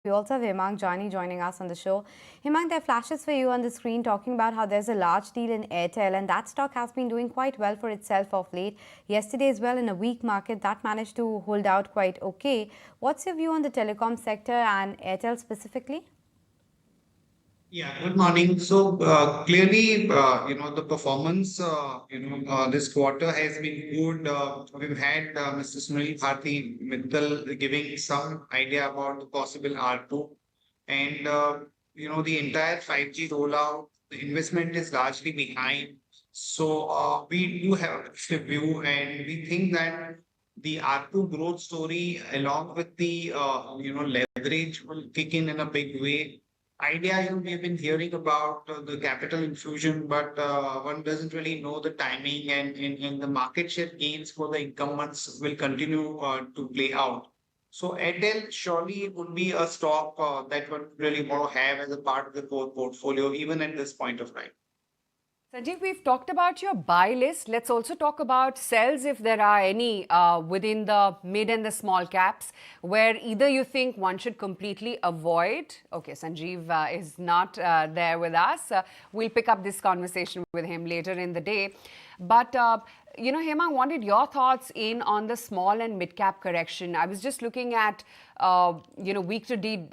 We also have Hemang Jani joining us on the show. Hemang, there are flashes for you on the screen talking about how there's a large deal in Airtel and that stock has been doing quite well for itself of late. Yesterday as well, in a weak market, that managed to hold out quite okay. What's your view on the telecom sector and Airtel specifically? Yeah, good morning. So clearly, the performance, this quarter has been good. We've had Mr. Sunil Bharti Mittal giving some idea about the possible R2, and the entire 5G rollout, the investment is largely behind. So we do have a view, and we think that the R2 growth story, along with the leverage, will kick in a big way. Idea, we've been hearing about the capital infusion, but one doesn't really know the timing, and the market share gains for the incumbents will continue to play out. So Airtel surely would be a stock that one really want to have as a part of the core portfolio, even at this point of time. Sanjeev, we've talked about your buy list. Let's also talk about sells if there are any within the mid and the small caps where either you think one should completely avoid. Okay, Sanjeev is not there with us. We'll pick up this conversation with him later in the day. But Hemang, wanted your thoughts in on the small and mid cap correction. I was just looking at, week to date,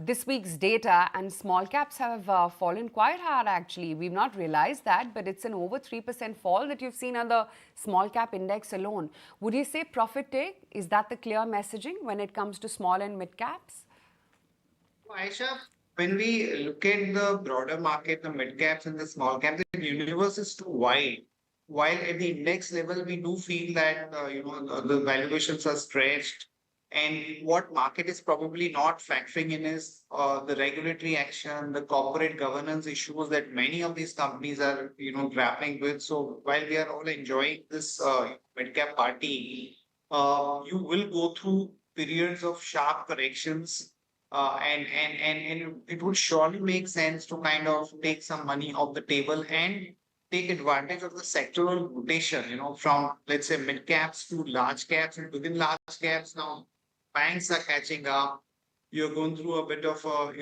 this week's data, and small caps have fallen quite hard actually. We've not realized that, but it's an over 3% fall that you've seen on the small cap index alone. Would you say profit take? Is that the clear messaging when it comes to small and mid caps? Aisha, when we look at the broader market, the mid caps and the small caps, the universe is too wide. While at the index level, we do feel that the valuations are stretched, and what market is probably not factoring in is the regulatory action, the corporate governance issues that many of these companies are grappling with. So while we are all enjoying this mid cap party, you will go through periods of sharp corrections and it would surely make sense to kind of take some money off the table and take advantage of the sectoral rotation, from let's say mid caps to large caps, and within large caps now banks are catching up. You're going through a bit of a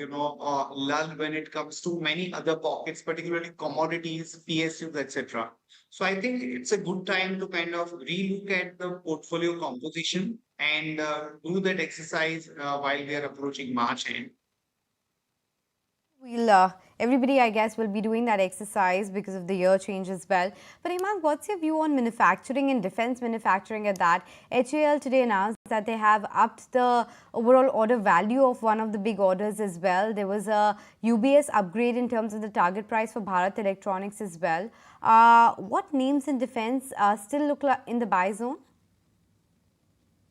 lull when it comes to many other pockets, particularly commodities, PSUs, etc. So I think it's a good time to kind of relook at the portfolio composition and do that exercise while we are approaching March end. Everybody, I guess, will be doing that exercise because of the year change as well. But Hemang, what's your view on manufacturing and defense manufacturing at that? HAL today announced that they have upped the overall order value of one of the big orders as well. There was a UBS upgrade in terms of the target price for Bharat Electronics as well. What names in defense still look like in the buy zone?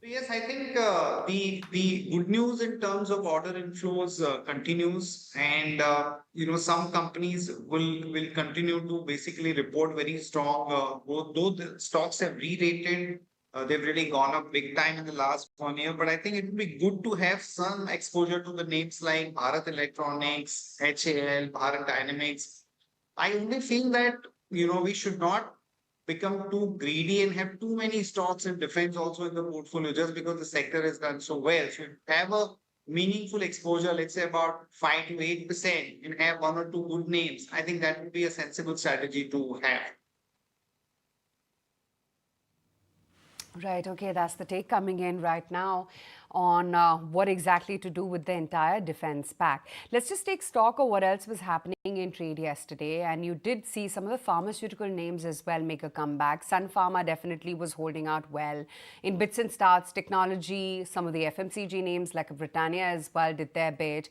Yes, I think the good news in terms of order inflows continues, and some companies will continue to basically report very strong. Though the stocks have re-rated, they've really gone up big time in the last 1 year. But I think it would be good to have some exposure to the names like Bharat Electronics, HAL, Bharat Dynamics. I only feel that we should not become too greedy and have too many stocks and defense also in the portfolio just because the sector has done so well. So have a meaningful exposure, let's say about 5 to 8%, and have one or two good names. I think that would be a sensible strategy to have. Right, okay, that's the take coming in right now on what exactly to do with the entire defense pack. Let's just take stock of what else was happening in trade yesterday, and you did see some of the pharmaceutical names as well make a comeback. Sun Pharma definitely was holding out well. In bits and starts, technology, some of the FMCG names like Britannia as well did their bit.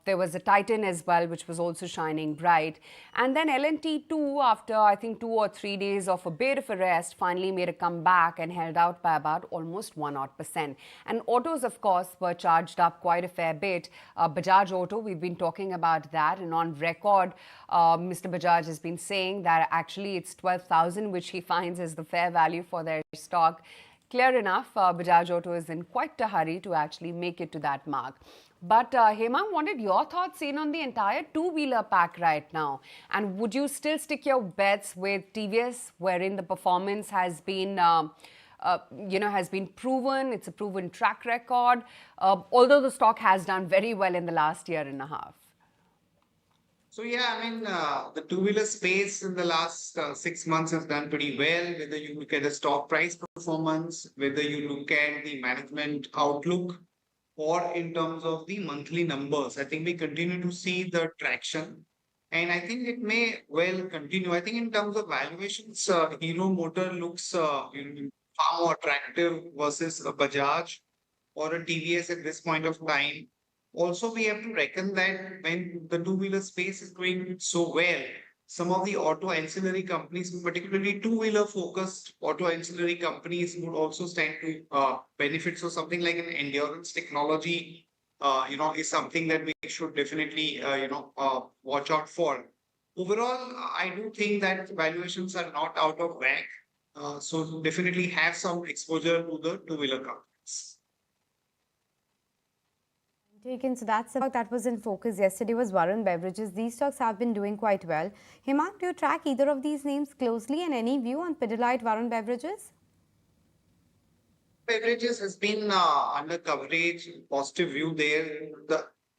There was a Titan as well, which was also shining bright. And then L&T too, after I think 2 or 3 days of a bit of a rest, finally made a comeback and held out by about almost 1%. And autos, of course, were charged up quite a fair bit. Bajaj Auto, we've been talking about that, and on record, Mr. Bajaj has been saying that actually it's 12,000, which he finds is the fair value for their stock. Clear enough, Bajaj Auto is in quite a hurry to actually make it to that mark. But Hemang, wanted your thoughts in on the entire two-wheeler pack right now. And would you still stick your bets with TVS, wherein the performance has been has been proven. It's a proven track record, although the stock has done very well in the last year and a half. So yeah, I mean, the two-wheeler space in the last 6 months has done pretty well. Whether you look at the stock price performance, whether you look at the management outlook, or in terms of the monthly numbers, I think we continue to see the traction, and I think it may well continue. I think in terms of valuations, Hero Motor looks far more attractive versus a Bajaj or a TVS at this point of time. Also, we have to reckon that when the two-wheeler space is doing so well, some of the auto ancillary companies, particularly two-wheeler focused auto ancillary companies, would also stand to benefit. So something like an endurance technology, is something that we should definitely, watch out for. Overall, I do think that valuations are not out of whack. So definitely have some exposure to the two-wheeler companies. Taken. So that's the stock that was in focus yesterday was Varun Beverages. These stocks have been doing quite well. Hemang, do you track either of these names closely and any view on Pidilite Varun Beverages? Beverages has been under coverage, positive view there.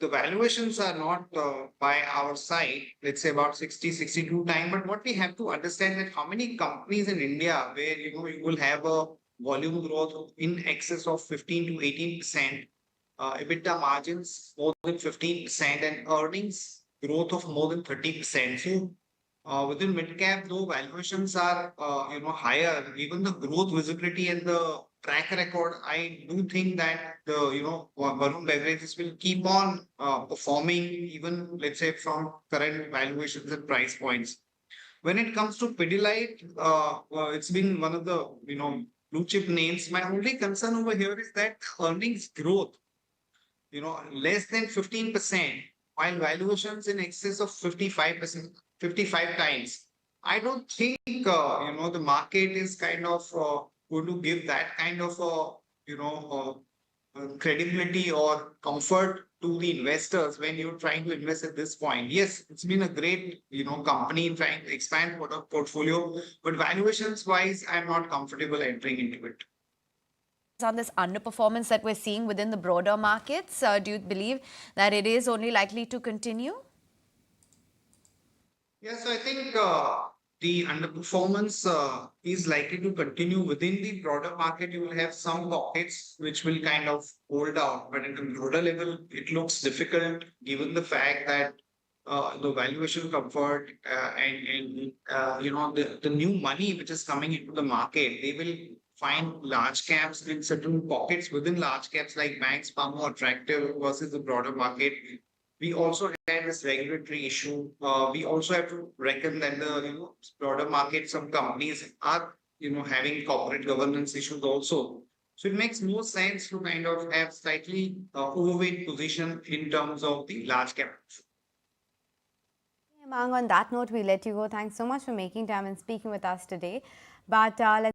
The valuations are not by our side, let's say about 60, 62 times. But what we have to understand that how many companies in India where you will have a volume growth in excess of 15 to 18%, EBITDA margins more than 15%, and earnings growth of more than 30%. So within mid cap, though valuations are higher, given the growth visibility and the track record, I do think that the Varun Beverages will keep on performing even, let's say, from current valuations and price points. When it comes to Pidilite, it's been one of the blue chip names. My only concern over here is that earnings growth, less than 15%, while valuations in excess of 55%, 55 times. I don't think, the market is kind of going to give that kind of, credibility or comfort to the investors when you're trying to invest at this point. Yes, it's been a great, company trying to expand portfolio, but valuations wise, I'm not comfortable entering into it. On this underperformance that we're seeing within the broader markets, do you believe that it is only likely to continue? Yes, I think the underperformance is likely to continue within the broader market. You will have some pockets which will kind of hold out, but at a broader level, it looks difficult given the fact that the valuation comfort the new money which is coming into the market, they will find large caps in certain pockets within large caps like banks far more attractive versus the broader market. We also have this regulatory issue. We also have to reckon that the broader market, some companies are having corporate governance issues also. So it makes more sense to kind of have slightly overweight position in terms of the large cap. Hemang, on that note, we let you go. Thanks so much for making time and speaking with us today. But let's